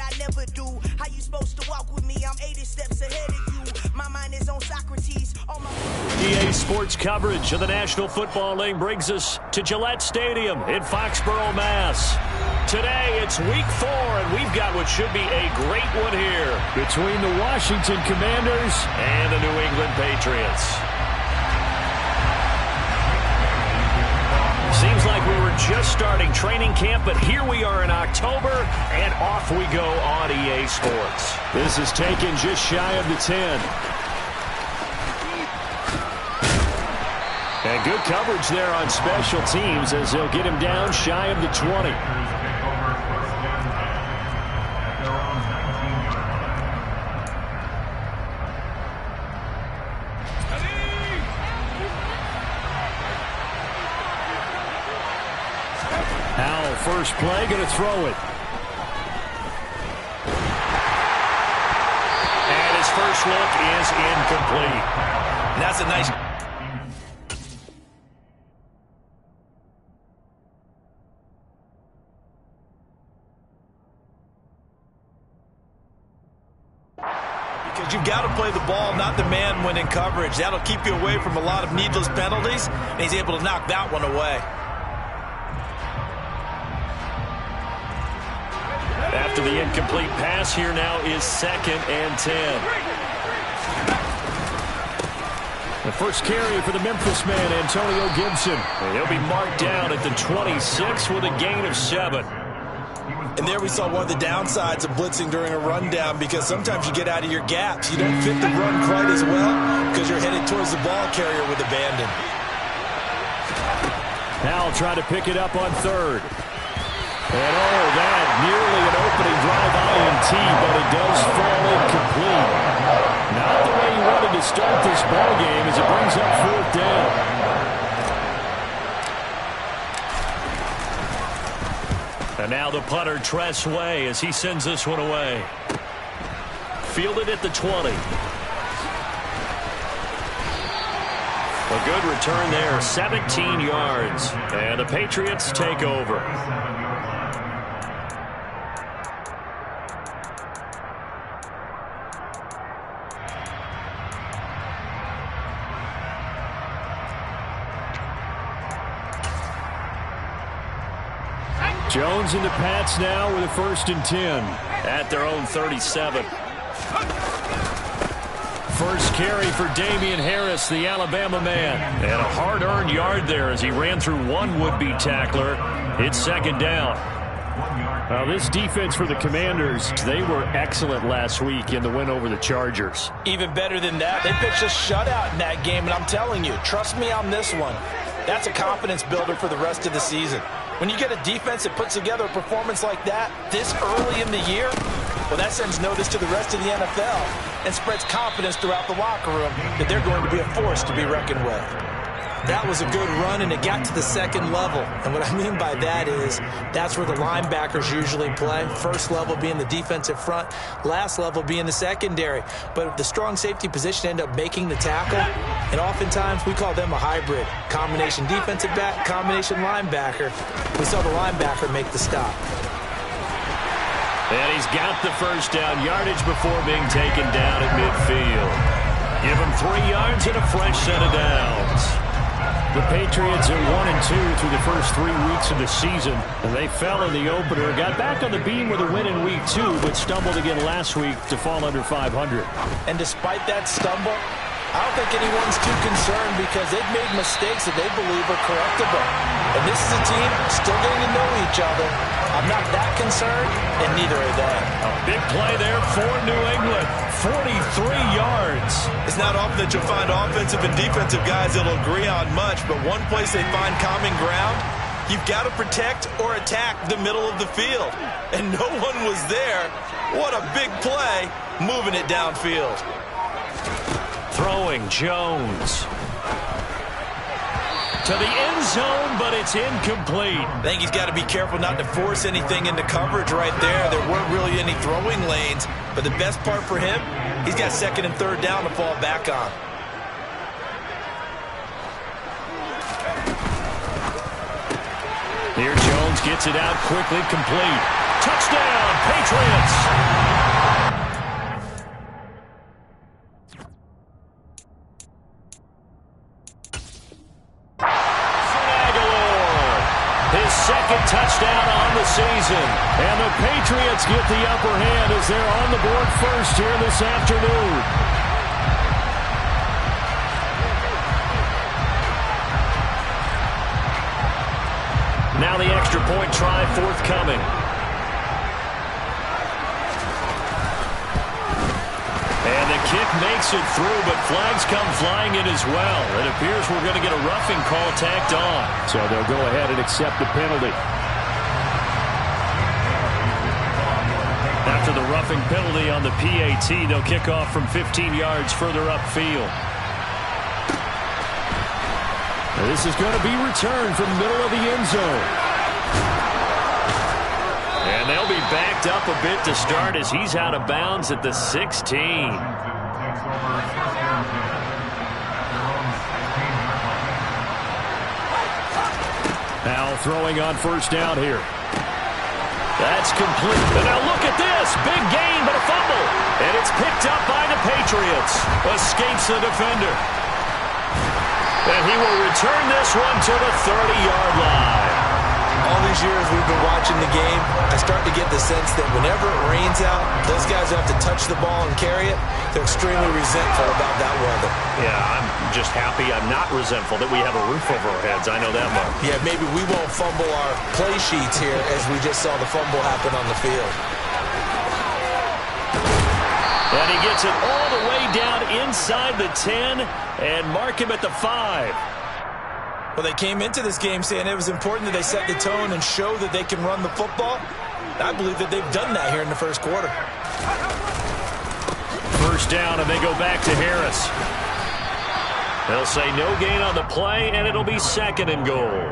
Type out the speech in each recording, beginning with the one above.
I never do. How you supposed to walk with me? I'm 80 steps ahead of you. My mind is on Socrates. EA Sports coverage of the National Football League brings us to Gillette Stadium in Foxborough, Mass. Today, it's Week 4, and we've got what should be a great one here between the Washington Commanders and the New England Patriots. Seems like we were just starting training camp, but here we are in October, and off we go on EA Sports. This is taken just shy of the 10. And good coverage there on special teams as they'll get him down shy of the 20. Howell, first play, going to throw it. And his first look is incomplete. And that's a nice... Because you've got to play the ball, not the man when in coverage. That'll keep you away from a lot of needless penalties, and he's able to knock that one away. After the incomplete pass, here now is 2nd and 10. The first carry for the Memphis man, Antonio Gibson. And he'll be marked down at the 26 with a gain of 7. And there we saw one of the downsides of blitzing during a rundown, because sometimes you get out of your gaps. You don't fit the run quite as well because you're headed towards the ball carrier with abandon. Howell trying to pick it up on 3rd. And that nearly an opening drive INT, but it does fall incomplete. Not the way he wanted to start this ball game as it brings up 4th down. And now the punter, Tress Way, as he sends this one away. Fielded at the 20. A good return there, 17 yards. And the Patriots take over. Jones into Pats now with a 1st and 10 at their own 37. First carry for Damian Harris, the Alabama man. And a hard-earned yard there as he ran through one would-be tackler. It's 2nd down. Now, this defense for the Commanders, they were excellent last week in the win over the Chargers. Even better than that, they pitched a shutout in that game, and I'm telling you, trust me on this one. That's a confidence builder for the rest of the season. When you get a defense that puts together a performance like that this early in the year, well, that sends notice to the rest of the NFL and spreads confidence throughout the locker room that they're going to be a force to be reckoned with. That was a good run, and it got to the 2nd level. And what I mean by that is that's where the linebackers usually play. First level being the defensive front, last level being the secondary. But the strong safety position ended up making the tackle, and oftentimes we call them a hybrid. Combination defensive back, combination linebacker. We saw the linebacker make the stop. And he's got the first down yardage before being taken down at midfield. Give him 3 yards and a fresh set of downs. The Patriots are 1-2 through the first 3 weeks of the season. And they fell in the opener, got back on the beam with a win in Week 2, but stumbled again last week to fall under 500. And despite that stumble, I don't think anyone's too concerned because they've made mistakes that they believe are correctable. And this is a team still getting to know each other. I'm not that concerned, and neither are they. A big play there for New England. 43 yards. It's not often that you'll find offensive and defensive guys that'll agree on much, but one place they find common ground, you've got to protect or attack the middle of the field. And no one was there. What a big play, moving it downfield. Throwing Jones to the end zone, but it's incomplete. I think he's got to be careful not to force anything into coverage right there. There weren't really any throwing lanes, but the best part for him, he's got 2nd and 3rd down to fall back on. Here Jones gets it out quickly, complete. Touchdown, Patriots! Patriots get the upper hand as they're on the board first here this afternoon. Now the extra point try forthcoming. And the kick makes it through, but flags come flying in as well. It appears we're going to get a roughing call tacked on. So they'll go ahead and accept the penalty. After the roughing penalty on the PAT, they'll kick off from 15 yards further upfield. Now this is going to be returned from the middle of the end zone. And they'll be backed up a bit to start as he's out of bounds at the 16. Now throwing on first down here. That's complete. And now look at this. Big gain, but a fumble. And it's picked up by the Patriots. Escapes the defender. And he will return this one to the 30-yard line. All these years we've been watching the game, I start to get the sense that whenever it rains out, those guys who have to touch the ball and carry it, they're extremely resentful about that weather. Yeah, I'm just happy I'm not resentful that we have a roof over our heads. I know that much. Yeah, maybe we won't fumble our play sheets here as we just saw the fumble happen on the field. And he gets it all the way down inside the 10 and mark him at the 5. Well, they came into this game saying it was important that they set the tone and show that they can run the football. I believe that they've done that here in the first quarter. First down, and they go back to Harris. They'll say no gain on the play, and it'll be second and goal.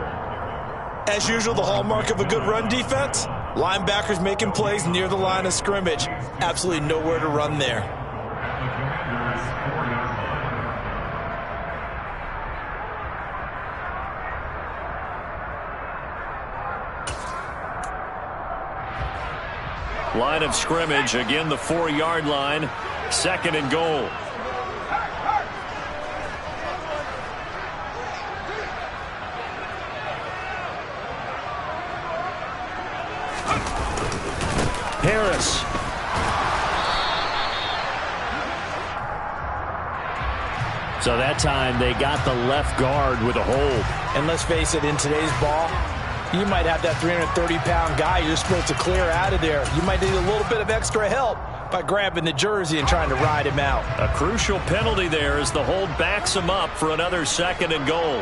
As usual, the hallmark of a good run defense, linebackers making plays near the line of scrimmage. Absolutely nowhere to run there. Line of scrimmage, again the 4-yard line, second and goal. Harris. So that time they got the left guard with a hold. And let's face it, in today's ball, you might have that 330-pound guy you're supposed to clear out of there. You might need a little bit of extra help by grabbing the jersey and trying to ride him out. A crucial penalty there as the hold backs him up for another second and goal.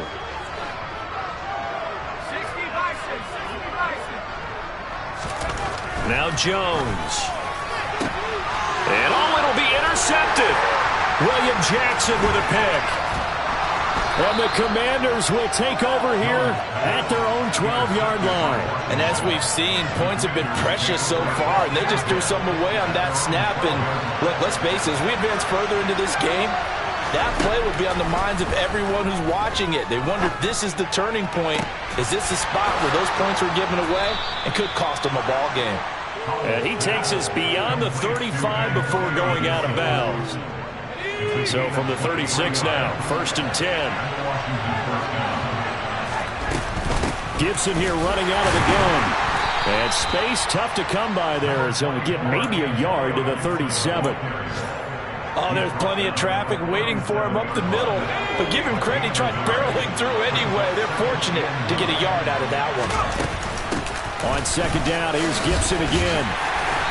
Now Jones. And it'll be intercepted. William Jackson with a pick. And the Commanders will take over here at their own 12-yard line. And as we've seen, points have been precious so far, and they just threw something away on that snap. And look, let's face it, as we advance further into this game, that play will be on the minds of everyone who's watching it. They wonder if this is the turning point. Is this the spot where those points were given away and could cost them a ball game? And he takes us beyond the 35 before going out of bounds. So from the 36 now, first and 10. Gibson here running out of the gun. And space tough to come by there as he'll get maybe a yard to the 37. Oh, there's plenty of traffic waiting for him up the middle. But give him credit, he tried barreling through anyway. They're fortunate to get a yard out of that one. On second down, here's Gibson again.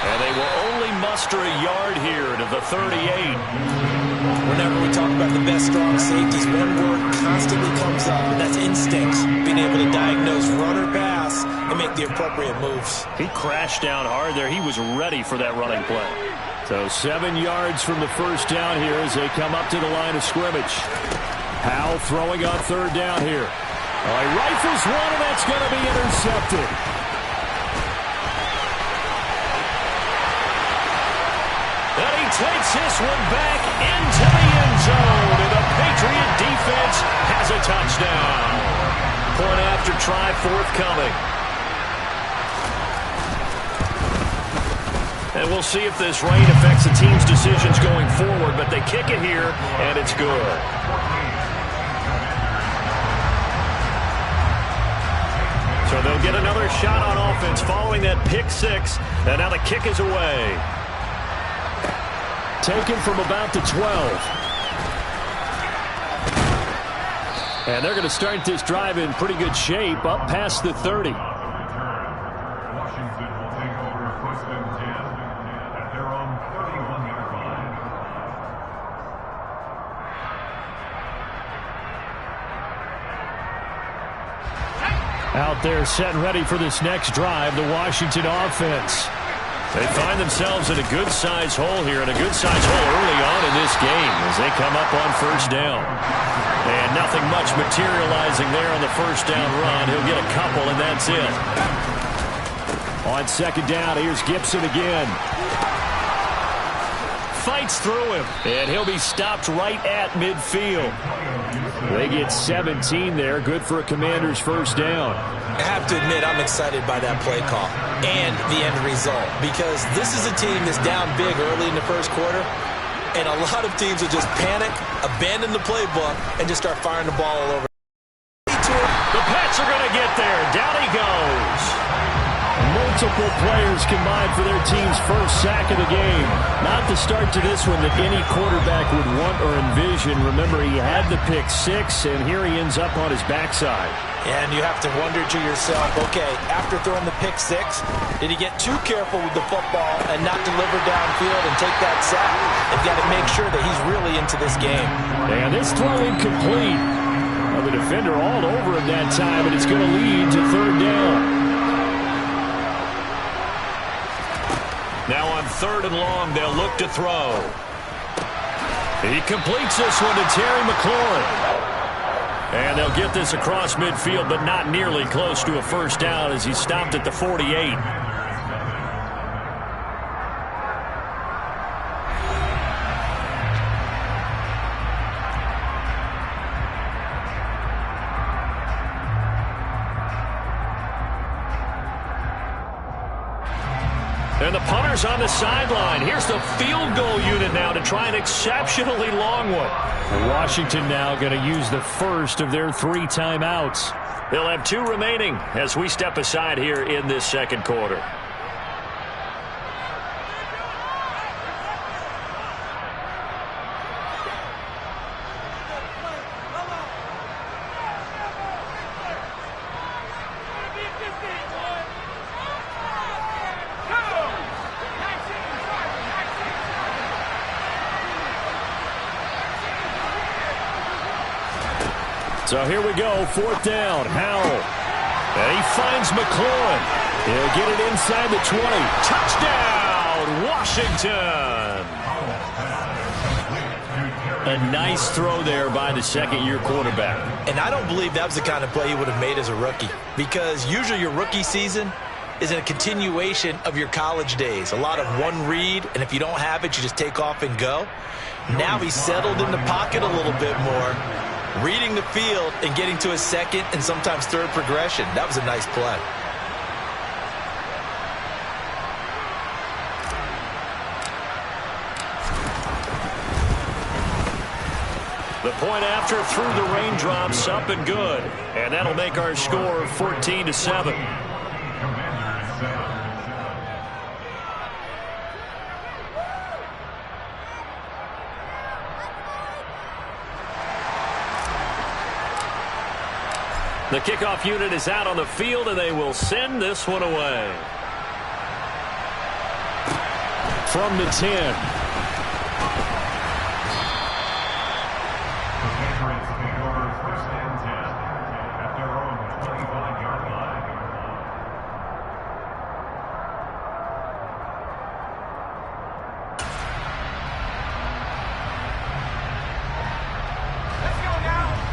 And they will only muster a yard here to the 38. Whenever we talk about the best strong safeties, one word constantly comes up, and that's instincts. Being able to diagnose run or pass and make the appropriate moves. He crashed down hard there. He was ready for that running play. So 7 yards from the first down here as they come up to the line of scrimmage. Powell throwing on third down here. Oh, he rifles one, and that's going to be intercepted. And he takes this one back into the end zone, and the Patriot defense has a touchdown. Point after try forthcoming. And we'll see if this rain affects the team's decisions going forward, but they kick it here, and it's good. So they'll get another shot on offense following that pick six. And now the kick is away. Taken from about the 12. And they're going to start this drive in pretty good shape, up past the 30. Washington will take over first and 10 at their own 31-yard line. Out there set and ready for this next drive, the Washington offense. They find themselves in a good-sized hole here, and a good-sized hole early on in this game as they come up on first down. And nothing much materializing there on the first down run. He'll get a couple, and that's it. On second down, here's Gibson again. Fights through him, and he'll be stopped right at midfield. They get 17 there, good for a Commander's first down. I have to admit, I'm excited by that play call and the end result, because this is a team that's down big early in the first quarter, and a lot of teams will just panic, abandon the playbook, and just start firing the ball all over. The Pats are going to get there. Down he goes. Multiple players combined for their team's first sack of the game. Not the start to this one that any quarterback would want or envision. Remember, he had the pick six, and here he ends up on his backside. And you have to wonder to yourself, okay, after throwing the pick six, did he get too careful with the football and not deliver downfield and take that sack? They've got to make sure that he's really into this game. And this throw incomplete. Well, the defender all over him that time, and it's going to lead to third down. Now on third and long, they'll look to throw. He completes this one to Terry McLaurin. And they'll get this across midfield, but not nearly close to a first down as he stopped at the 48. And the punter's on the sideline. Here's the field goal unit now to try an exceptionally long one. Washington now going to use the first of their 3 timeouts. They'll have 2 remaining as we step aside here in this second quarter. So here we go, 4th down, Howell. And he finds McLaurin. He'll get it inside the 20. Touchdown, Washington! A nice throw there by the second-year quarterback. And I don't believe that was the kind of play he would have made as a rookie, because usually your rookie season is a continuation of your college days. A lot of one read, and if you don't have it, you just take off and go. Now he's settled in the pocket a little bit more, reading the field and getting to his second and sometimes third progression. That was a nice play. The point after through the raindrops, up and good. And that'll make our score 14-7. The kickoff unit is out on the field, and they will send this one away. From the 10.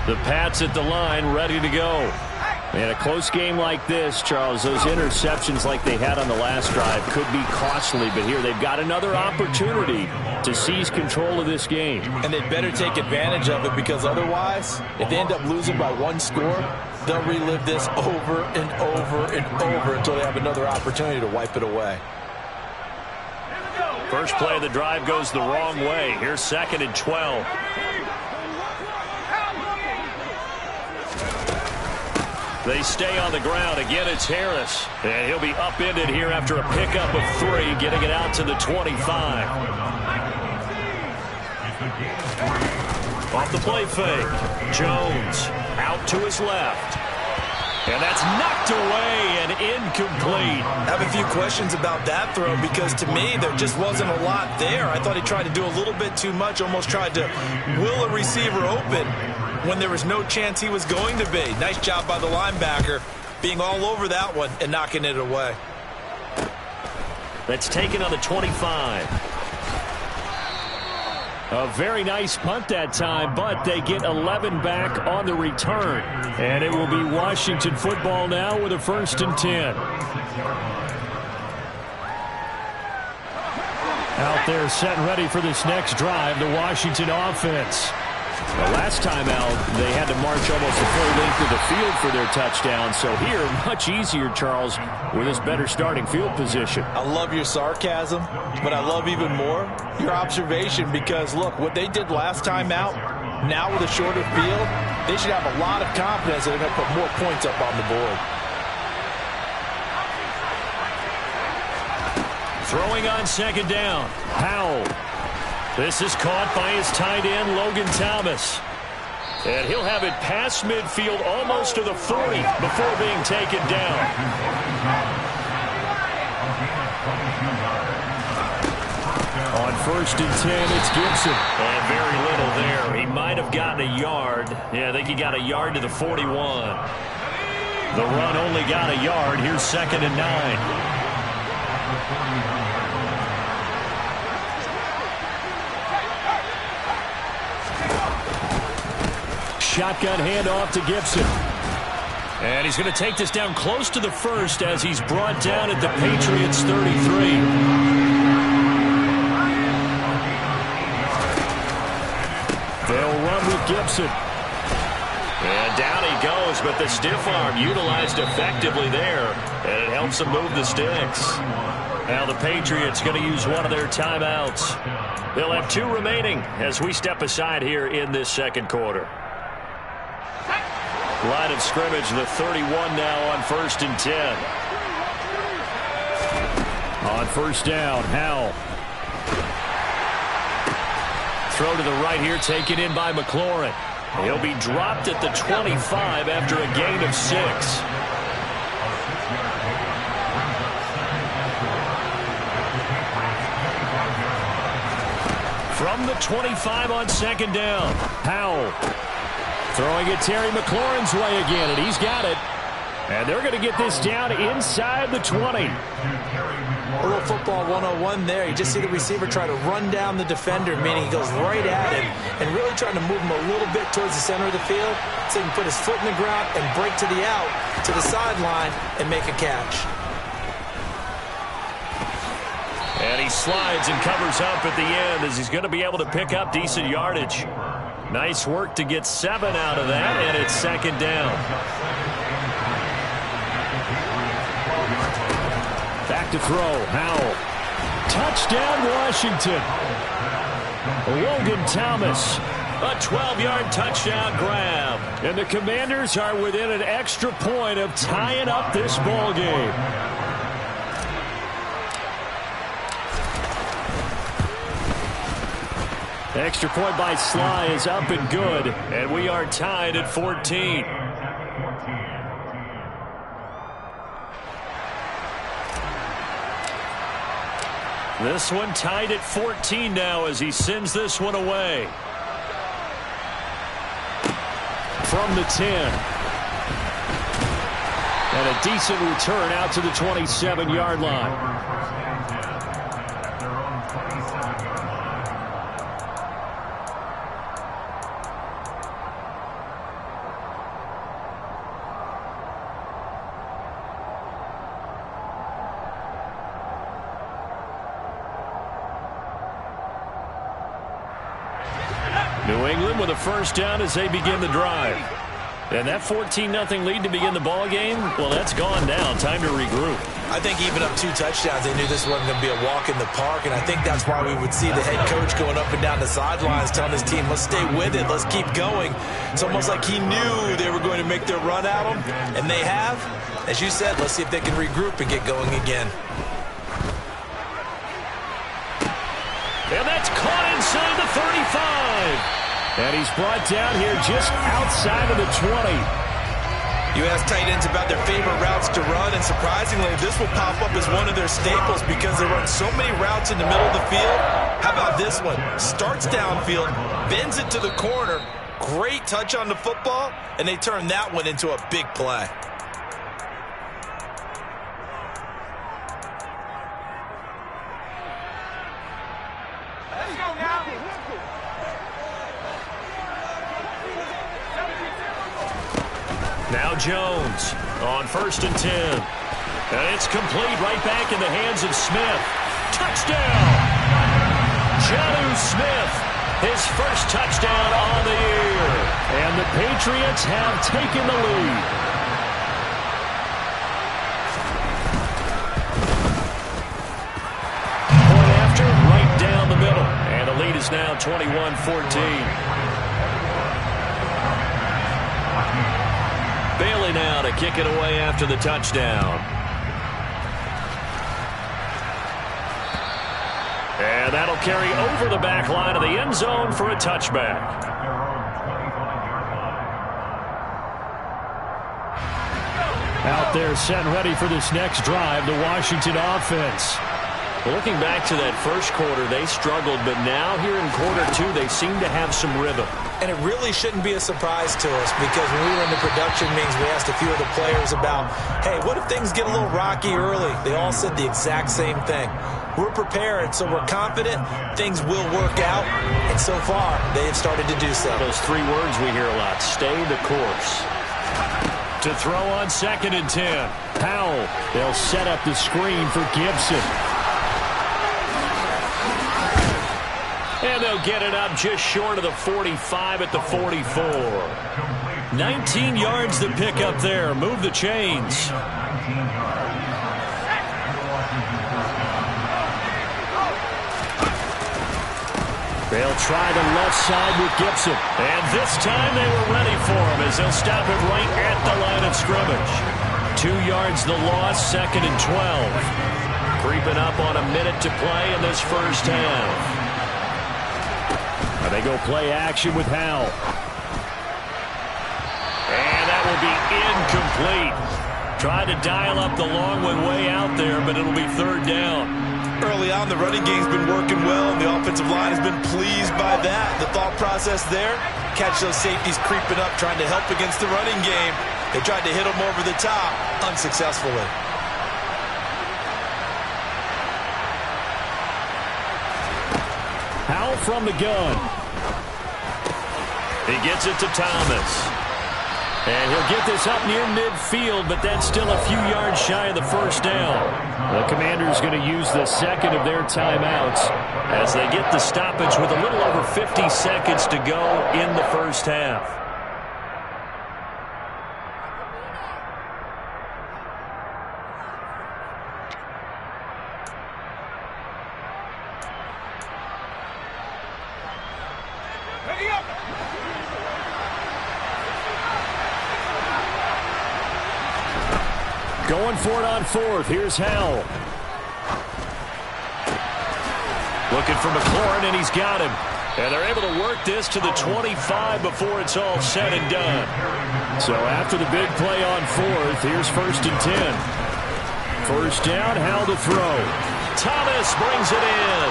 The Pats at the line, ready to go. In a close game like this, Charles, those interceptions like they had on the last drive could be costly, but here they've got another opportunity to seize control of this game. And they'd better take advantage of it, because otherwise, if they end up losing by 1 score, they'll relive this over and over and over until they have another opportunity to wipe it away. First play of the drive goes the wrong way. Here's 2nd and 12. They stay on the ground. Again, it's Harris. And he'll be upended here after a pickup of 3, getting it out to the 25. Off the play fake. Jones out to his left. And that's knocked away and incomplete. I have a few questions about that throw because to me there just wasn't a lot there. I thought he tried to do a little bit too much, almost tried to will a receiver open when there was no chance he was going to be. Nice job by the linebacker being all over that one and knocking it away. That's taken on the 25. A very nice punt that time, but they get 11 back on the return. And it will be Washington football now with a 1st and 10. Out there set and ready for this next drive, the Washington offense. The last time out, they had to march almost the full length of the field for their touchdown. So here, much easier, Charles, with this better starting field position. I love your sarcasm, but I love even more your observation because, look, what they did last time out, now with a shorter field, they should have a lot of confidence that they're going to put more points up on the board. Throwing on 2nd down. Howell. This is caught by his tight end, Logan Thomas. And he'll have it past midfield almost to the 40 before being taken down. On 1st and 10, it's Gibson. And very little there. He might have gotten a yard. Yeah, I think he got a yard to the 41. The run only got a yard. Here's 2nd and 9. Shotgun handoff to Gibson. And he's going to take this down close to the 1st as he's brought down at the Patriots 33. They'll run with Gibson. And down he goes, but the stiff arm utilized effectively there. And it helps him move the sticks. Now the Patriots going to use one of their timeouts. They'll have 2 remaining as we step aside here in this 2nd quarter. Line of scrimmage, the 31 now on 1st and 10. On 1st down, Howell. Throw to the right here, taken in by McLaurin. He'll be dropped at the 25 after a gain of 6. From the 25 on 2nd down, Howell. Throwing it Terry McLaurin's way again, and he's got it. And they're going to get this down inside the 20. A little football 101 there. You just see the receiver try to run down the defender, meaning he goes right at him and really trying to move him a little bit towards the center of the field so he can put his foot in the ground and break to the out, to the sideline, and make a catch. And he slides and covers up at the end as he's going to be able to pick up decent yardage. Nice work to get 7 out of that, and it's 2nd down. Back to throw, Howell. Touchdown, Washington. Logan Thomas, a 12-yard touchdown grab. And the Commanders are within an extra point of tying up this ball game. Extra point by Sly is up and good, and we are tied at 14. This one tied at 14 now as he sends this one away. From the 10. And a decent return out to the 27-yard line. New England with a 1st down as they begin the drive. And that 14-0 lead to begin the ball game, well, that's gone now. Time to regroup. I think even up 2 touchdowns, they knew this wasn't going to be a walk in the park, and I think that's why we would see the head coach going up and down the sidelines telling his team, let's stay with it, let's keep going. It's almost like he knew they were going to make their run at him, and they have. As you said, let's see if they can regroup and get going again. And that's caught inside the 35. And he's brought down here just outside of the 20. You ask tight ends about their favorite routes to run, and surprisingly, this will pop up as one of their staples because they run so many routes in the middle of the field. How about this one? Starts downfield, bends it to the corner, great touch on the football, and they turn that one into a big play. Now Jones on 1st and 10. And it's complete right back in the hands of Smith. Touchdown! Jonnu Smith, his first touchdown on the year. And the Patriots have taken the lead. Point after, right down the middle. And the lead is now 21-14. Bailey now to kick it away after the touchdown. And that'll carry over the back line of the end zone for a touchback. Out there set and ready for this next drive, the Washington offense. Looking back to that first quarter, they struggled, but now here in quarter 2, they seem to have some rhythm. And it really shouldn't be a surprise to us because when we were in the production meetings, we asked a few of the players about, hey, what if things get a little rocky early? They all said the exact same thing. We're prepared, so we're confident things will work out, and so far, they have started to do so. Those 3 words we hear a lot, stay the course. To throw on 2nd and 10. Powell, they'll set up the screen for Gibson. And they'll get it up just short of the 45 at the 44. 19 yards to pick up there. Move the chains. They'll try the left side with Gibson. And this time they were ready for him as they'll stop it right at the line of scrimmage. 2 yards the loss, 2nd and 12. Creeping up on a minute to play in this first half. They go play action with Howell. And that will be incomplete. Tried to dial up the long one way out there, but it'll be 3rd down. Early on, the running game's been working well, and the offensive line has been pleased by that. The thought process there, catch those safeties creeping up, trying to help against the running game. They tried to hit them over the top, unsuccessfully. Howell from the gun. He gets it to Thomas. And he'll get this up near midfield, but that's still a few yards shy of the first down. The Commanders going to use the second of their timeouts as they get the stoppage with a little over 50 seconds to go in the first half. Going for it on 4th. Here's Howell. Looking for McLaurin, and he's got him. And they're able to work this to the 25 before it's all said and done. So after the big play on 4th, here's 1st and 10. First down, Howell to throw. Thomas brings it in.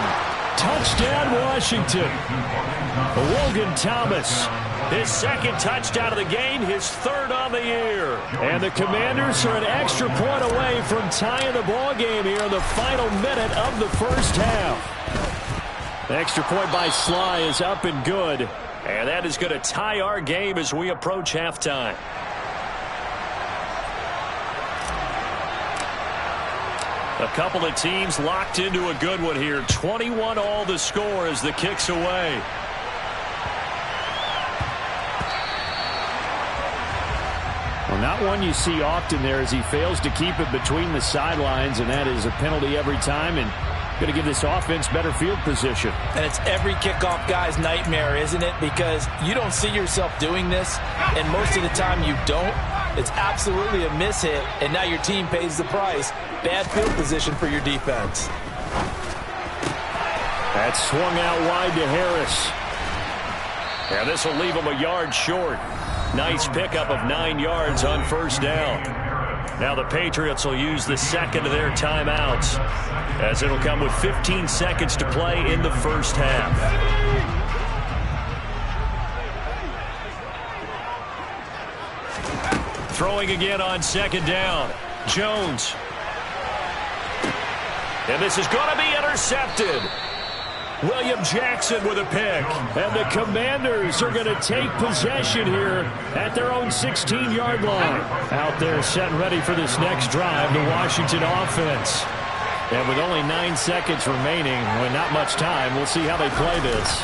Touchdown, Washington. Logan Thomas. His 2nd touchdown of the game, his 3rd on the year. And the Commanders are an extra point away from tying the ball game here in the final minute of the first half. The extra point by Sly is up and good. And that is going to tie our game as we approach halftime. A couple of teams locked into a good one here. 21 all the score as the kick's away. On not one you see often there as he fails to keep it between the sidelines, and that is a penalty every time and going to give this offense better field position. And it's every kickoff guy's nightmare, isn't it? Because you don't see yourself doing this, and most of the time you don't. It's absolutely a mishit, and now your team pays the price. Bad field position for your defense. That's swung out wide to Harris. And this will leave him a yard short. Nice pickup of 9 yards on first down. Now the Patriots will use the second of their timeouts, as it'll come with 15 seconds to play in the first half. Throwing again on second down. Jones. And this is going to be intercepted. William Jackson with a pick. And the Commanders are going to take possession here at their own 16-yard line. Out there set and ready for this next drive, the Washington offense. And with only 9 seconds remaining, with not much time, we'll see how they play this.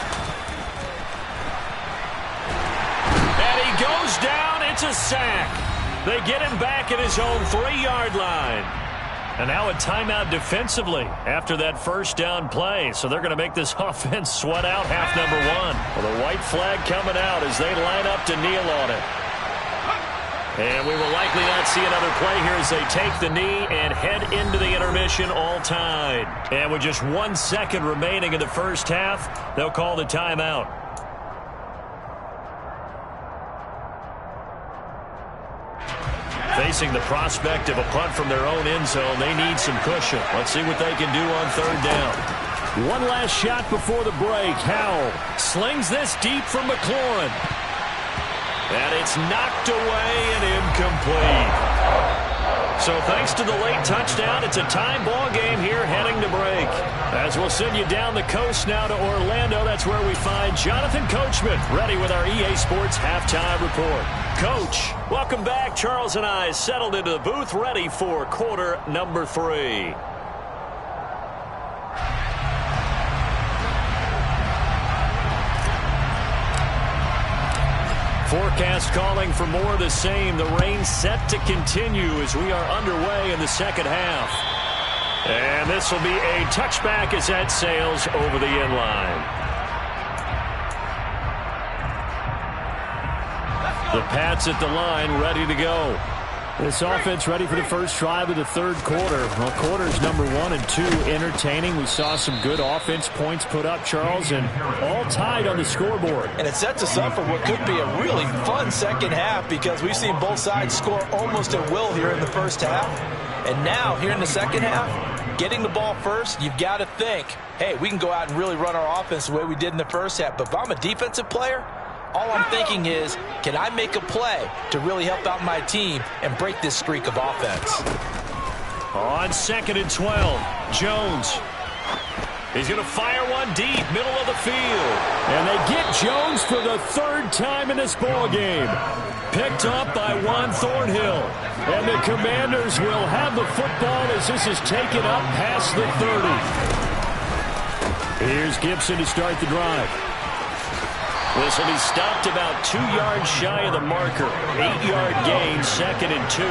And he goes down. It's a sack. They get him back at his own 3-yard line. And now a timeout defensively after that first down play. So they're going to make this offense sweat out half number 1. Well, the white flag coming out as they line up to kneel on it. And we will likely not see another play here as they take the knee and head into the intermission all tied. And with just 1 second remaining in the first half, they'll call the timeout. Facing the prospect of a punt from their own end zone, they need some cushion. Let's see what they can do on third down. One last shot before the break. Howell slings this deep from McLaurin. And it's knocked away and incomplete. So thanks to the late touchdown, it's a tie ball game here heading to break. As we'll send you down the coast now to Orlando, that's where we find Jonathan Coachman, ready with our EA Sports halftime report. Coach, welcome back. Charles and I settled into the booth, ready for quarter number 3. Forecast calling for more of the same. The rain set to continue as we are underway in the second half. And this will be a touchback as that sails over the end line. The Pats at the line, ready to go. This offense ready for the first drive of the third quarter. Well, quarters number 1 and 2 entertaining. We saw some good offense points put up, Charles, and all tied on the scoreboard. And it sets us up for what could be a really fun second half because we've seen both sides score almost at will here in the first half. And now, here in the second half, getting the ball first, you've got to think, hey, we can go out and really run our offense the way we did in the first half. But if I'm a defensive player, all I'm thinking is, can I make a play to really help out my team and break this streak of offense? On 2nd and 12, Jones. He's going to fire one deep, middle of the field. And they get Jones for the 3rd time in this ballgame. Picked up by Juan Thornhill. And the Commanders will have the football as this is taken up past the 30. Here's Gibson to start the drive. This will be stopped about 2 yards shy of the marker. 8-yard gain, 2nd and 2.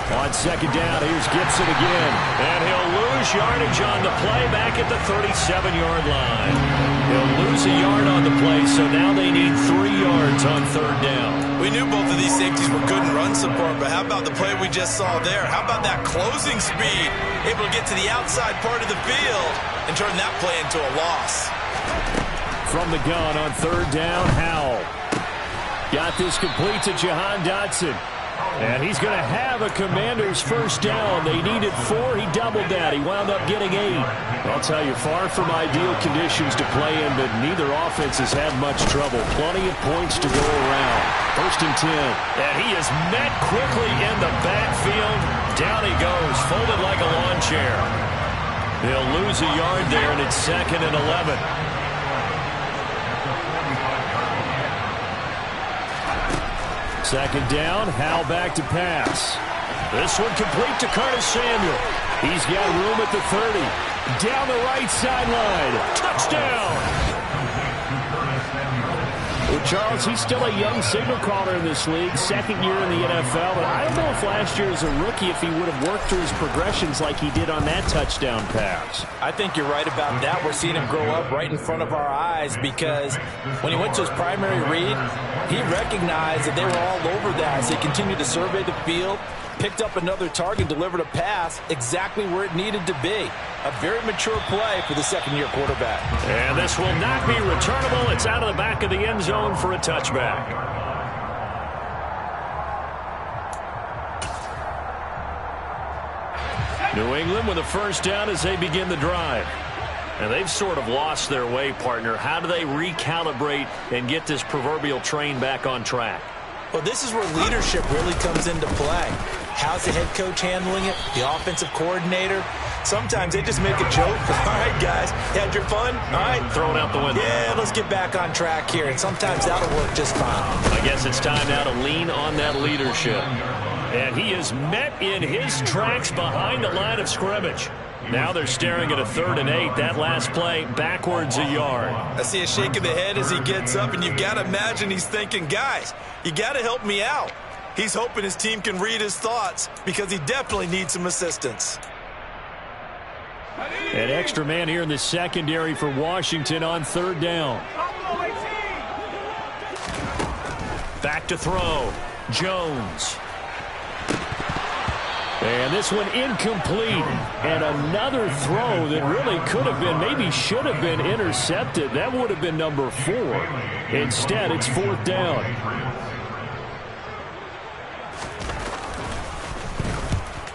On second down, here's Gibson again. And he'll lose yardage on the play back at the 37-yard line. He'll lose a yard on the play, so now they need 3 yards on third down. We knew both of these safeties were good in run support, but how about the play we just saw there? How about that closing speed? Able to get to the outside part of the field and turn that play into a loss. From the gun on third down, Howell. Got this complete to Jahan Dotson. And he's going to have a Commander's first down. They needed 4. He doubled that. He wound up getting 8. I'll tell you, far from ideal conditions to play in, but neither offense has had much trouble. Plenty of points to go around. 1st and 10. And he is met quickly in the backfield. Down he goes, folded like a lawn chair. They'll lose a yard there, and it's 2nd and 11. Second down, Howell back to pass. This one complete to Curtis Samuel. He's got room at the 30. Down the right sideline. Touchdown! Well, Charles, he's still a young signal caller in this league, second year in the NFL, but I don't know if last year as a rookie if he would have worked through his progressions like he did on that touchdown pass. I think you're right about that. We're seeing him grow up right in front of our eyes because when he went to his primary read, he recognized that they were all over that as he continued to survey the field, picked up another target, delivered a pass exactly where it needed to be. A very mature play for the second-year quarterback. And this will not be returnable. It's out of the back of the end zone for a touchback. New England with a first down as they begin the drive. And they've sort of lost their way, partner. How do they recalibrate and get this proverbial train back on track? Well, this is where leadership really comes into play. How's the head coach handling it? The offensive coordinator? Sometimes they just make a joke. All right, guys, you had your fun? All right. Throw it out the window. Yeah, let's get back on track here. And sometimes that'll work just fine. I guess it's time now to lean on that leadership. And he is met in his tracks behind the line of scrimmage. Now they're staring at a 3rd and 8. That last play, backwards a yard. I see a shake of the head as he gets up, and you've got to imagine he's thinking, guys, you got to help me out. He's hoping his team can read his thoughts because he definitely needs some assistance. An extra man here in the secondary for Washington on 3rd down. Back to throw. Jones. And this one incomplete. And another throw that really could have been, maybe should have been intercepted. That would have been number 4. Instead, it's 4th down.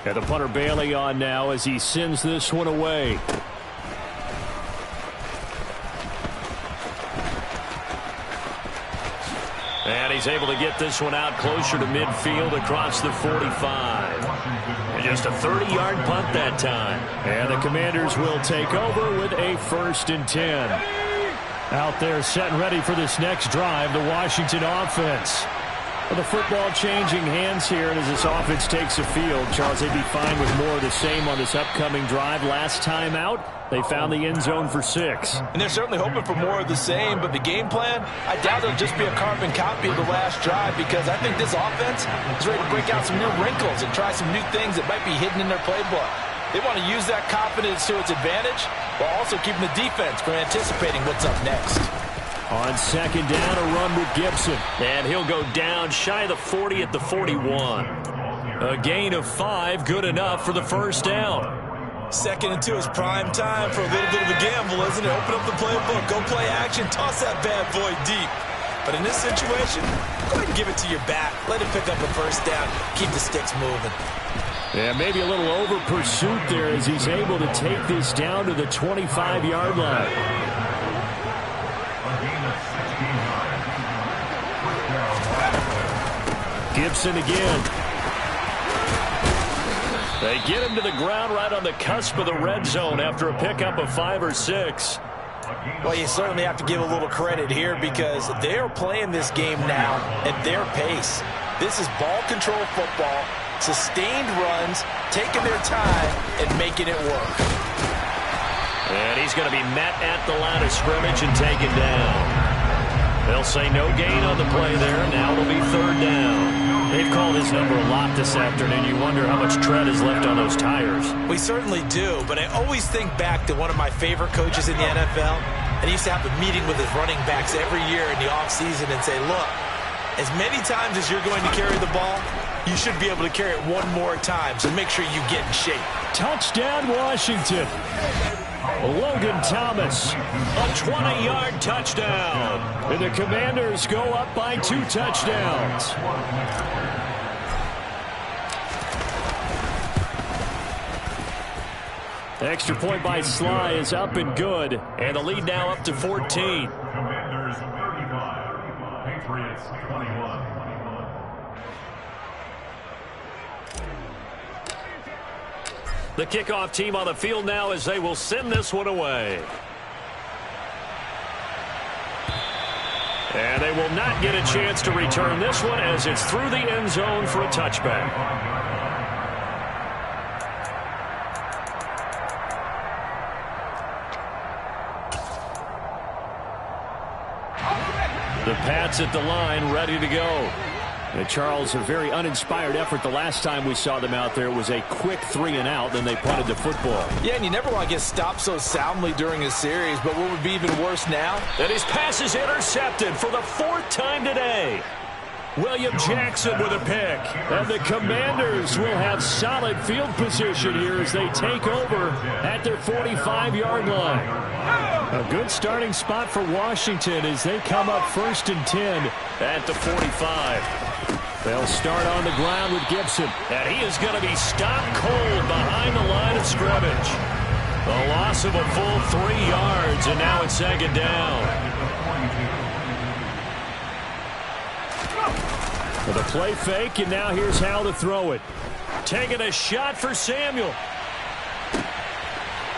And the punter Bailey on now as he sends this one away. And he's able to get this one out closer to midfield across the 45. And just a 30-yard punt that time. And the Commanders will take over with a 1st and 10. Out there set and ready for this next drive, the Washington offense. Well, the football changing hands here, and as this offense takes the field, Charles, they'd be fine with more of the same on this upcoming drive. Last time out, they found the end zone for 6. And they're certainly hoping for more of the same, but the game plan, I doubt it'll just be a carbon copy of the last drive because I think this offense is ready to break out some new wrinkles and try some new things that might be hidden in their playbook. They want to use that confidence to its advantage while also keeping the defense from anticipating what's up next. On 2nd down, a run with Gibson. And he'll go down shy of the 40 at the 41. A gain of 5, good enough for the 1st down. 2nd and 2 is prime time for a little bit of a gamble, isn't it? Open up the playbook, go play action, toss that bad boy deep. But in this situation, go ahead and give it to your back. Let it pick up a 1st down. Keep the sticks moving. Yeah, maybe a little over pursuit there as he's able to take this down to the 25-yard line. Gibson again. They get him to the ground right on the cusp of the red zone after a pickup of 5 or 6. Well, you certainly have to give a little credit here because they are playing this game now at their pace. This is ball control football, sustained runs, taking their time, and making it work. And he's going to be met at the line of scrimmage and taken down. They'll say no gain on the play there. Now it'll be 3rd down. They've called his number a lot this afternoon. You wonder how much tread is left on those tires. We certainly do, but I always think back to one of my favorite coaches in the NFL, and he used to have a meeting with his running backs every year in the offseason and say, look, as many times as you're going to carry the ball, you should be able to carry it one more time, so make sure you get in shape. Touchdown, Washington. Logan Thomas, a 20-yard touchdown. And the Commanders go up by 2 touchdowns. Extra point by Sly is up and good. And the lead now up to 14. Commanders 35, Patriots 21. The kickoff team on the field now as they will send this one away. And they will not get a chance to return this one as it's through the end zone for a touchback. The Pats at the line, ready to go. And Charles, a very uninspired effort the last time we saw them out there. It was a quick 3-and-out, then they punted the football. Yeah, and you never want to get stopped so soundly during a series, but what would be even worse now? And his pass is intercepted for the 4th time today. William Jackson with a pick. And the Commanders will have solid field position here as they take over at their 45-yard line. A good starting spot for Washington as they come up 1st and 10 at the 45. They'll start on the ground with Gibson. And he is going to be stopped cold behind the line of scrimmage. A loss of a full 3 yards, and now it's 2nd down. With a play fake, and now here's how to throw it. Taking a shot for Samuel.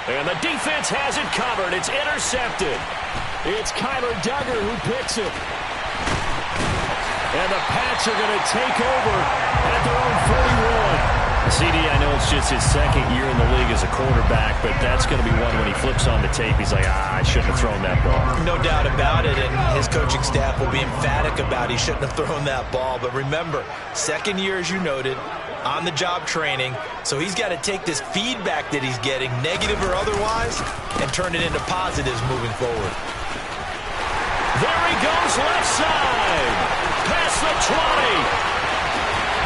And the defense has it covered. It's intercepted. It's Kyler Duggar who picks it. And the Pats are going to take over at their own 41. CD, I know it's just his 2nd year in the league as a quarterback, but that's going to be one when he flips on the tape. He's like, I shouldn't have thrown that ball. No doubt about it, and his coaching staff will be emphatic about he shouldn't have thrown that ball. But remember, 2nd year, as you noted, on-the-job training, so he's got to take this feedback that he's getting, negative or otherwise, and turn it into positives moving forward. There he goes, left side. Past the 20.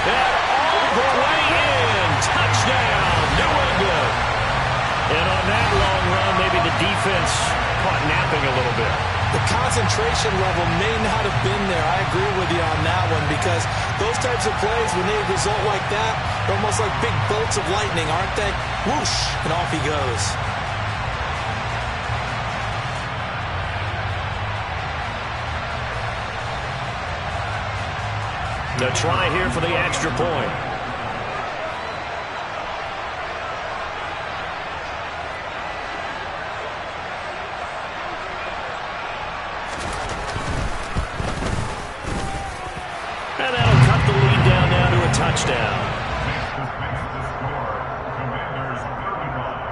And all the way in. Touchdown, New England. And on that long run, maybe the defense caught napping a little bit. The concentration level may not have been there. I agree with you on that one, because those types of plays, when they result like that, they're almost like big bolts of lightning, aren't they? Whoosh, and off he goes. The try here for the extra point. And that'll cut the lead down now to a touchdown. Makes the score. Commanders 31,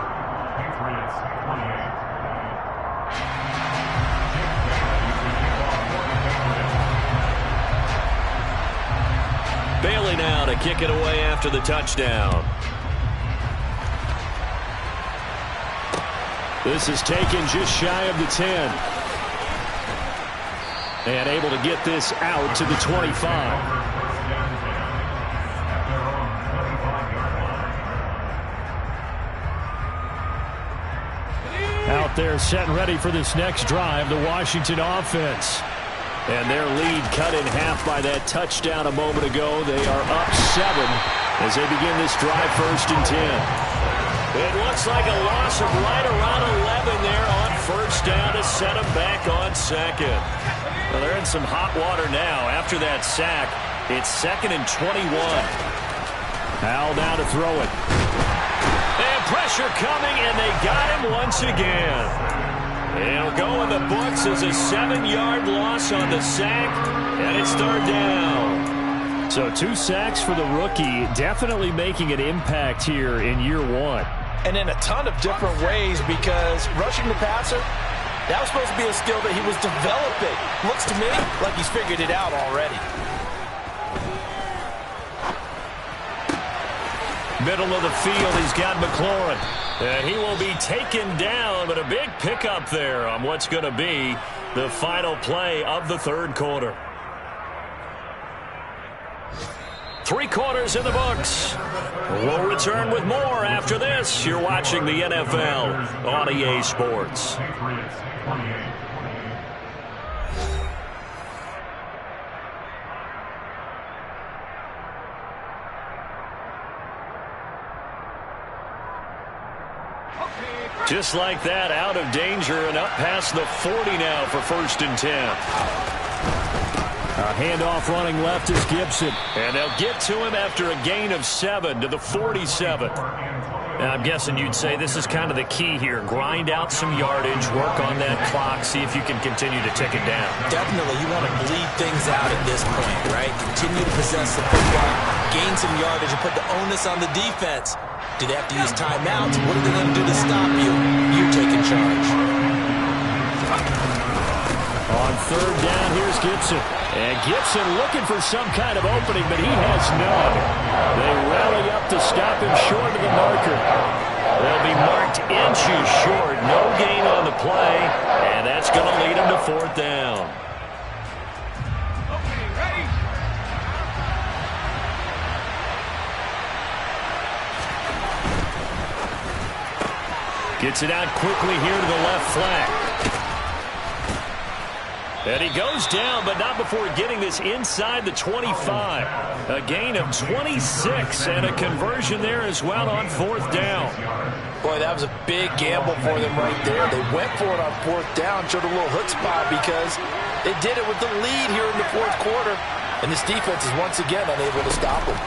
Patriots 28. Bailey now to kick it away after the touchdown. This is taken just shy of the 10. And able to get this out to the 25. Out there set and ready for this next drive, the Washington offense. And their lead cut in half by that touchdown a moment ago. They are up 7 as they begin this drive 1st and 10. It looks like a loss of right around 11 there on 1st down to set them back on 2nd. Well, they're in some hot water now. After that sack, it's 2nd and 21. Howell now to throw it. And pressure coming, and they got him once again. It'll go in the books as a 7-yard loss on the sack, and it's 3rd down. So 2 sacks for the rookie, definitely making an impact here in year 1. And in a ton of different ways, because rushing the passer, that was supposed to be a skill that he was developing. Looks to me like he's figured it out already. Middle of the field, he's got McLaurin. And he will be taken down, but a big pickup there on what's going to be the final play of the 3rd quarter. 3 quarters in the books. We'll return with more after this. You're watching the NFL on EA Sports. Patriots 28. Just like that, out of danger and up past the 40 now for 1st and 10. A handoff running left is Gibson. And they'll get to him after a gain of 7 to the 47. Now, I'm guessing you'd say this is kind of the key here. Grind out some yardage, work on that clock, see if you can continue to tick it down. Definitely, you want to bleed things out at this point, right? Continue to possess the football, gain some yardage, and put the onus on the defense. Do they have to use timeouts? What are they going to do to stop you? You take in charge. On 3rd down, here's Gibson. And Gibson looking for some kind of opening, but he has none. They rally up to stop him short of the marker. They'll be marked inches short. No gain on the play, and that's going to lead him to fourth down. Gets it out quickly here to the left flank. And he goes down, but not before getting this inside the 25. A gain of 26 and a conversion there as well on fourth down. Boy, that was a big gamble for them right there. They went for it on fourth down, showed a little chutzpah because they did it with the lead here in the fourth quarter. And this defense is once again unable to stop them.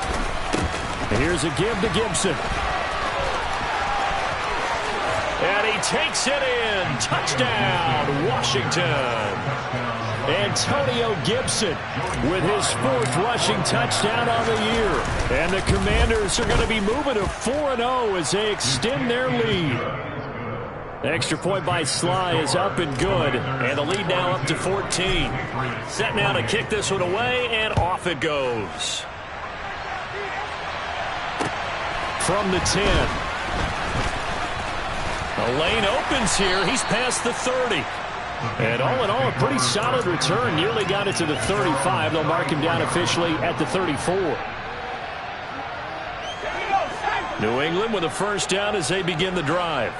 Here's a give to Gibson. And he takes it in. Touchdown, Washington. Antonio Gibson with his fourth rushing touchdown on the year. And the Commanders are going to be moving to 4-0 as they extend their lead. The extra point by Sly is up and good. And the lead now up to 14. Set now to kick this one away, and off it goes. From the 10. The lane opens here. He's past the 30. And all in all, a pretty solid return. Nearly got it to the 35. They'll mark him down officially at the 34. New England with a first down as they begin the drive.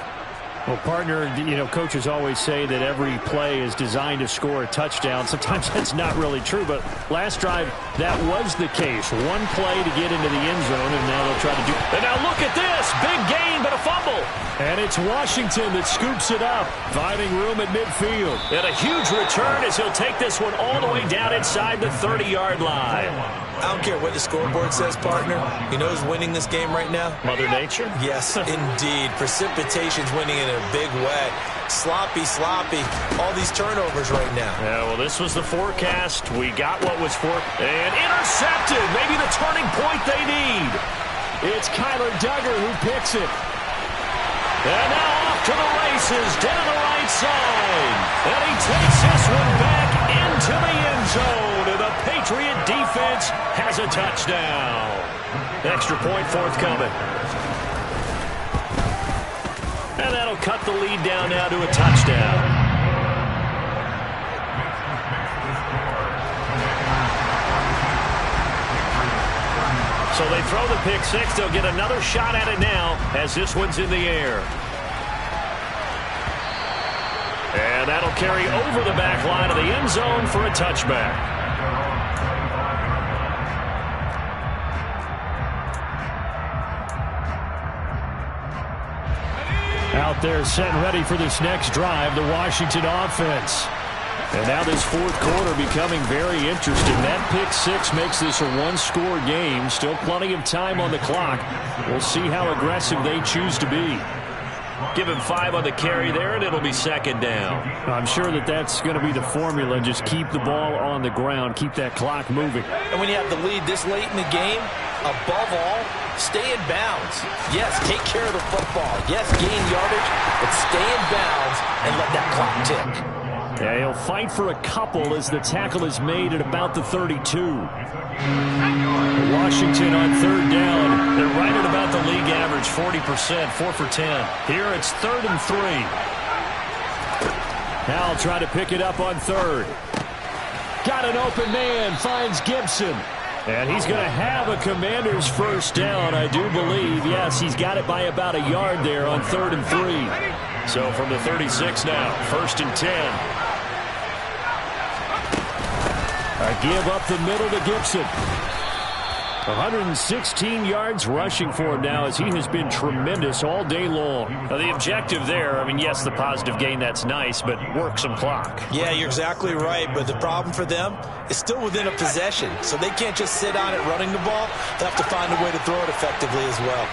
Well, partner, you know, coaches always say that every play is designed to score a touchdown. Sometimes that's not really true, but last drive, that was the case. One play to get into the end zone, and now they'll try to do... And now look at this! Big gain, but a fumble! And it's Washington that scoops it up, finding room at midfield. And a huge return as he'll take this one all the way down inside the 30-yard line. I don't care what the scoreboard says, partner. You know who's winning this game right now? Mother Nature? Yes, indeed. Precipitation's winning in a big way. Sloppy, all these turnovers right now. Yeah, well, this was the forecast. We got what was and intercepted. Maybe the turning point they need. It's Kyler Duggar who picks it. And now off to the races down the right side. And he takes this one back into the end zone. And the Patriot defense has a touchdown. Extra point forthcoming. And that'll cut the lead down now to a touchdown. So they throw the pick six. They'll get another shot at it now as this one's in the air. And that'll carry over the back line of the end zone for a touchback. Out there set and ready for this next drive, the Washington offense. And now this fourth quarter becoming very interesting. That pick six makes this a one-score game. Still plenty of time on the clock. We'll see how aggressive they choose to be. Give him 5 on the carry there, and it'll be second down. I'm sure that that's going to be the formula. Just keep the ball on the ground. Keep that clock moving. And when you have the lead this late in the game, above all, stay in bounds. Yes, take care of the football. Yes, gain yardage, but stay in bounds and let that clock tick. Yeah, he'll fight for a couple as the tackle is made at about the 32. Washington on third down. They're right at about the league average, 40%, 4 for 10. Here it's 3rd and 3. Howell trying to pick it up on third. Got an open man, finds Gibson. And he's going to have a Commander's first down, I do believe. Yes, he's got it by about a yard there on 3rd and 3. So from the 36 now, 1st and 10. A give up the middle to Gibson. 116 yards rushing for him now as he has been tremendous all day long. Now the objective there, I mean, yes, the positive gain, that's nice, but work some clock. Yeah, you're exactly right, but the problem for them is still within a possession, so they can't just sit on it running the ball. They'll have to find a way to throw it effectively as well.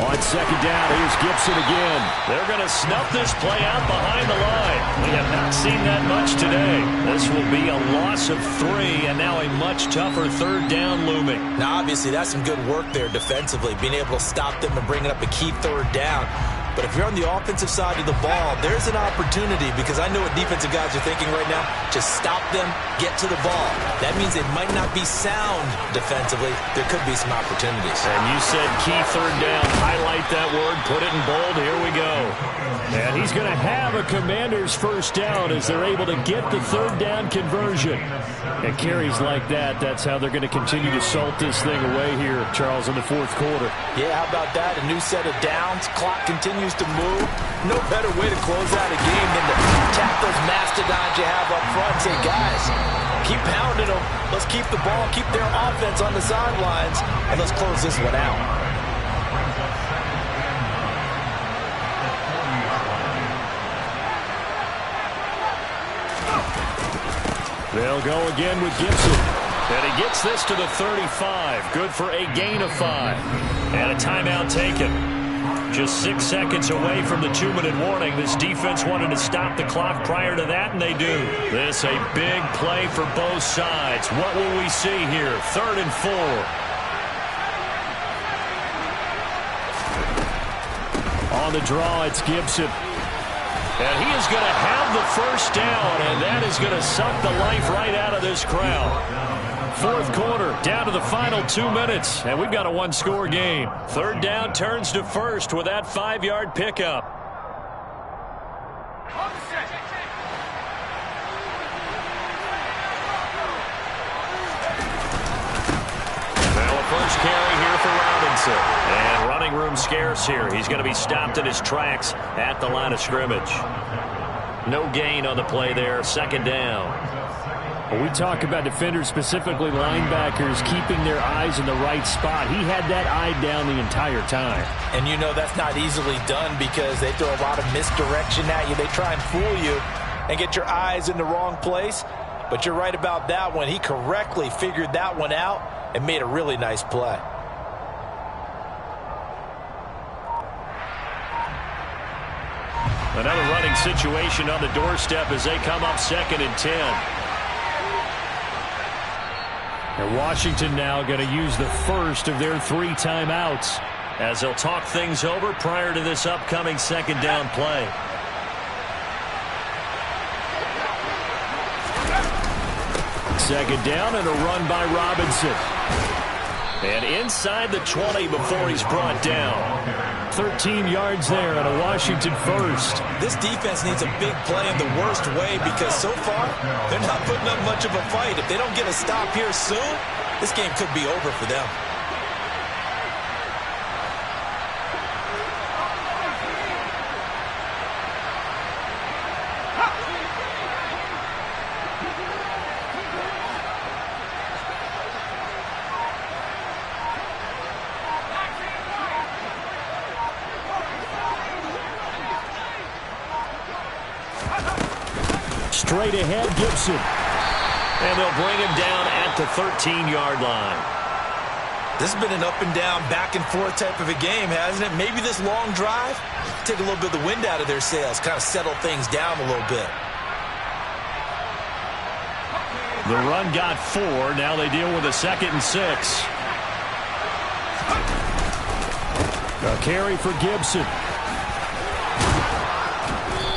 On second down, here's Gibson again. They're going to snuff this play out behind the line. We have not seen that much today. This will be a loss of 3, and now a much tougher third down looming. Now, obviously, that's some good work there defensively, being able to stop them and bringing up a key third down. But if you're on the offensive side of the ball, there's an opportunity, because I know what defensive guys are thinking right now. Just stop them, get to the ball. That means they might not be sound defensively. There could be some opportunities. And you said key third down. Highlight that word. Put it in bold. Here we go. And he's going to have a Commanders first down as they're able to get the third down conversion. And carries like that, that's how they're going to continue to salt this thing away here, Charles, in the fourth quarter. Yeah, how about that? A new set of downs. Clock continues to move. No better way to close out a game than to tap those mastodons you have up front. Say, guys, keep pounding them. Let's keep the ball, keep their offense on the sidelines, and let's close this one out. They'll go again with Gibson. And he gets this to the 35. Good for a gain of 5. And a timeout taken. Just 6 seconds away from the 2-minute warning. This defense wanted to stop the clock prior to that, and they do. This a big play for both sides. What will we see here? 3rd and 4. On the draw, it's Gibson. And he is going to have the first down, and that is going to suck the life right out of this crowd. Fourth quarter, down to the final 2 minutes, and we've got a one-score game. Third down turns to first with that 5-yard pickup. Well, a first carry here for Robinson. And running room scarce here. He's going to be stopped in his tracks at the line of scrimmage. No gain on the play there. 2nd down. When we talk about defenders, specifically linebackers, keeping their eyes in the right spot, he had that eye down the entire time. And you know that's not easily done because they throw a lot of misdirection at you. They try and fool you and get your eyes in the wrong place. But you're right about that one. He correctly figured that one out and made a really nice play. Another running situation on the doorstep as they come up 2nd and 10. And Washington now going to use the first of their 3 timeouts as they'll talk things over prior to this upcoming 2nd down play. Second down and a run by Robinson. And inside the 20 before he's brought down. 13 yards there and a Washington first. This defense needs a big play in the worst way because so far they're not putting up much of a fight. If they don't get a stop here soon, this game could be over for them. Straight ahead, Gibson. And they'll bring him down at the 13-yard line. This has been an up-and-down, back-and-forth type of a game, hasn't it? Maybe this long drive, take a little bit of the wind out of their sails, kind of settle things down a little bit. The run got 4. Now they deal with a 2nd and 6. A carry for Gibson.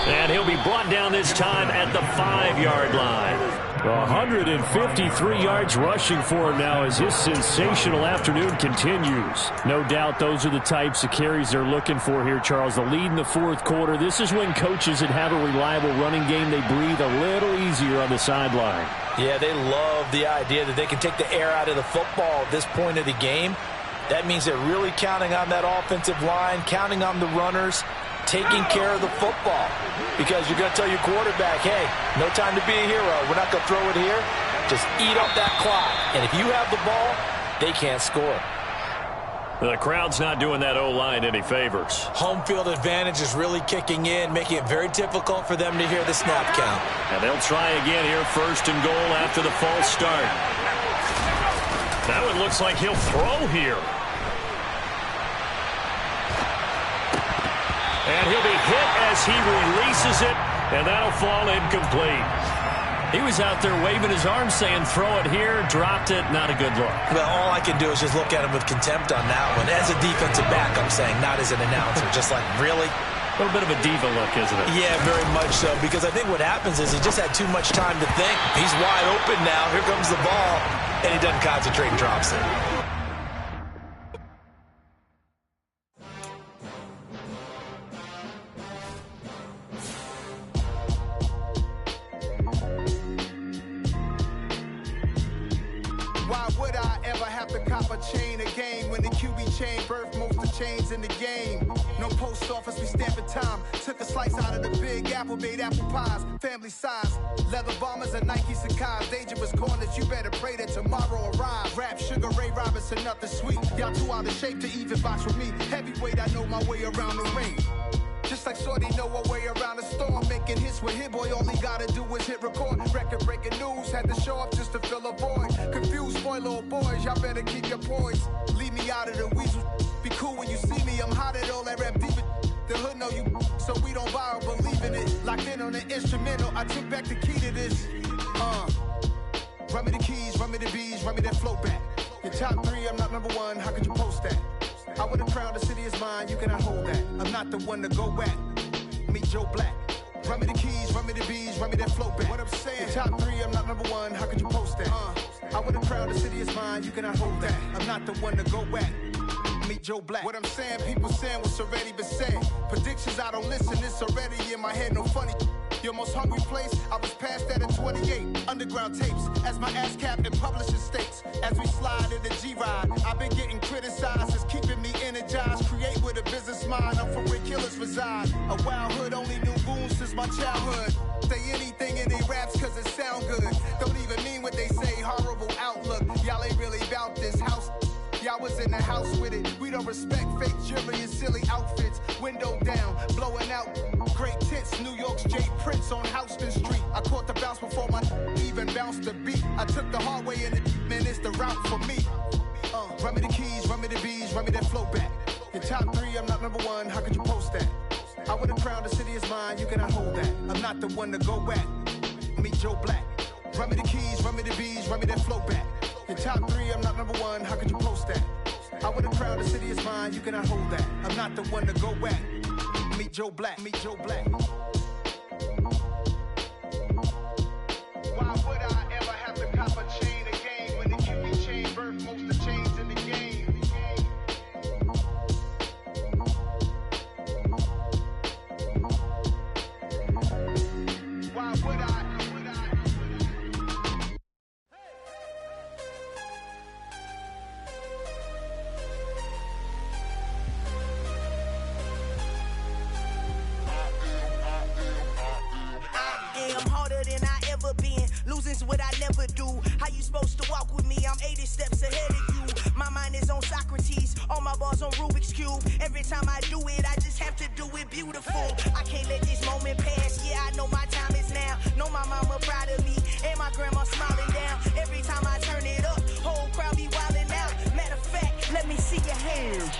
And he'll be brought down this time at the 5-yard line. 153 yards rushing for him now as his sensational afternoon continues. No doubt those are the types of carries they're looking for here, Charles. The lead in the fourth quarter. This is when coaches that have a reliable running game, they breathe a little easier on the sideline. Yeah, they love the idea that they can take the air out of the football at this point of the game. That means they're really counting on that offensive line, counting on the runners, taking care of the football. Because you're going to tell your quarterback, hey, no time to be a hero. We're not going to throw it here. Just eat up that clock. And if you have the ball, they can't score. The crowd's not doing that O-line any favors. Home field advantage is really kicking in, making it very difficult for them to hear the snap count. And they'll try again here, 1st and goal after the false start. That one looks like he'll throw here. And he'll be hit as he releases it, and that'll fall incomplete. He was out there waving his arms saying, throw it here, dropped it, not a good look. Well, all I can do is just look at him with contempt on that one. As a defensive back, I'm saying, not as an announcer. Just like, really? A little bit of a diva look, isn't it? Yeah, very much so, because I think what happens is he just had too much time to think. He's wide open now. Here comes the ball, and he doesn't concentrate and drops it. Why would I ever have to cop a chain again when the QB chain birthed most of chains in the game? No post office, we stamping time. Took a slice out of the big apple, made apple pies, family size. Leather bombers and Nike Sacai's. Dangerous corners, you better pray that tomorrow arrives. Rap, Sugar Ray Robinson, nothing sweet. Y'all too out of shape to even box with me. Heavyweight, I know my way around the ring. Just like Shorty know a way around the storm. Making hits with Hit Boy, all he gotta do is hit record. Record-breaking news, had to show up just to fill a void. Confused, spoiled little boys, y'all better keep your poise. Leave me out of the weasel. Be cool when you see me, I'm hot at all that rap deep. The hood know you, so we don't borrow, believe in it. Locked in on the instrumental, I took back the key to this. Run me the keys, run me the bees, run me that flow back. Your top 3, I'm not number 1, how could you post that? I would have crowned the city is mine, you cannot hold that. I'm not the one to go back. Meet Joe Black. Run me the keys, run me the bees, run me that flow back. What I'm saying, your top 3, I'm not number 1, how could you post that? I would have crowned the city is mine, you cannot hold that. I'm not the one to go back. Meet Joe Black. What I'm saying, people saying what's already been said. Predictions, I don't listen, it's already in my head, no funny. Your most hungry place, I was past that at 28. Underground tapes, as my ass cap in publishing states. As we slide in the G-Ride, I've been getting criticized, it's keeping me energized. Create with a business mind, I'm from where killers reside. A wild hood, only knew goons since my childhood. Say anything in they raps cause it sound good. Don't even mean what they say, horrible outlook. Y'all ain't really about this house. Y'all was in the house with it. We don't respect fake jewelry and silly outfits. Window down, blowing out great tits. New York's J. Prince on Houston Street. I caught the bounce before my even bounced the beat. I took the hard way and man, it's the route for me. Run me the keys, run me the bees, run me that flow back. Your top 3, I'm not number 1, how could you post that? I would have crowned the city is mine, you cannot hold that. I'm not the one to go back. Meet Joe Black. Run me the keys, run me the bees, run me that flow back. Your top 3, I'm not number 1, how could you post that? I would have crowned the city is mine, you cannot hold that. I'm not the one to go back. Meet Joe Black, meet Joe Black. Why would I ever have to cop a chain again when the QB chain birthed most of chains in the game? Why would I? Losing's what I never do. How you supposed to walk with me? I'm 80 steps ahead of you. My mind is on Socrates, all my balls on Rubik's Cube. Every time I do it, I just have to do it beautiful. I can't let this moment pass. Yeah, I know my time is now. Know my mama proud of me, and my grandma smiling down. Every time I turn it up, whole crowd be wilding out. Matter of fact, let me see your hands.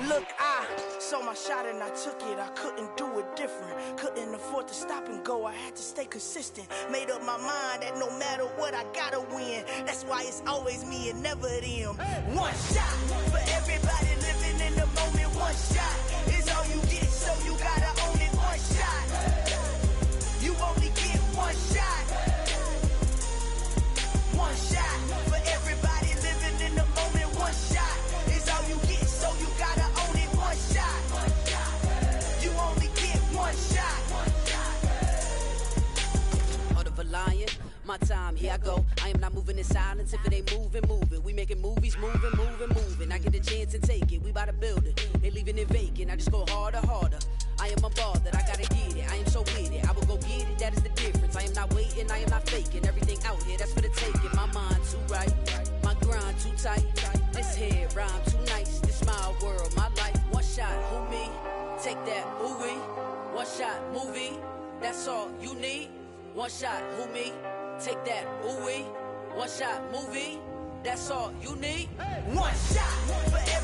Look, I saw my shot and I took it. I couldn't do it different. Couldn't afford to stop and go. I had to stay consistent. Made up my mind that no matter what, I gotta win. That's why it's always me and never them. One shot for everybody living in the moment. One shot is all you get, so you gotta own it. One shot. You only get one shot. One shot for everybody living in the moment. One shot is all you get, so you gotta own it. One shot. You only get one shot. Heart of a lion, my time, here I go. I am not moving in silence. If it ain't moving, move it. We making movies, moving. I get a chance and take it. We bout to build it. Ain't leaving it vacant. I just go harder. I am a ball that I gotta get it. I am so with it. I will go get it. That is the difference. I am not waiting. I am not faking. Everything out here, that's for the taking. My mind too right. My grind too tight. This head rhyme too nice. This my world, my life. One shot, who me? Take that, ooh-wee. One shot, movie. That's all you need. One shot, who me? Take that, ooh-wee. One shot, movie. That's all you need. One shot for everybody.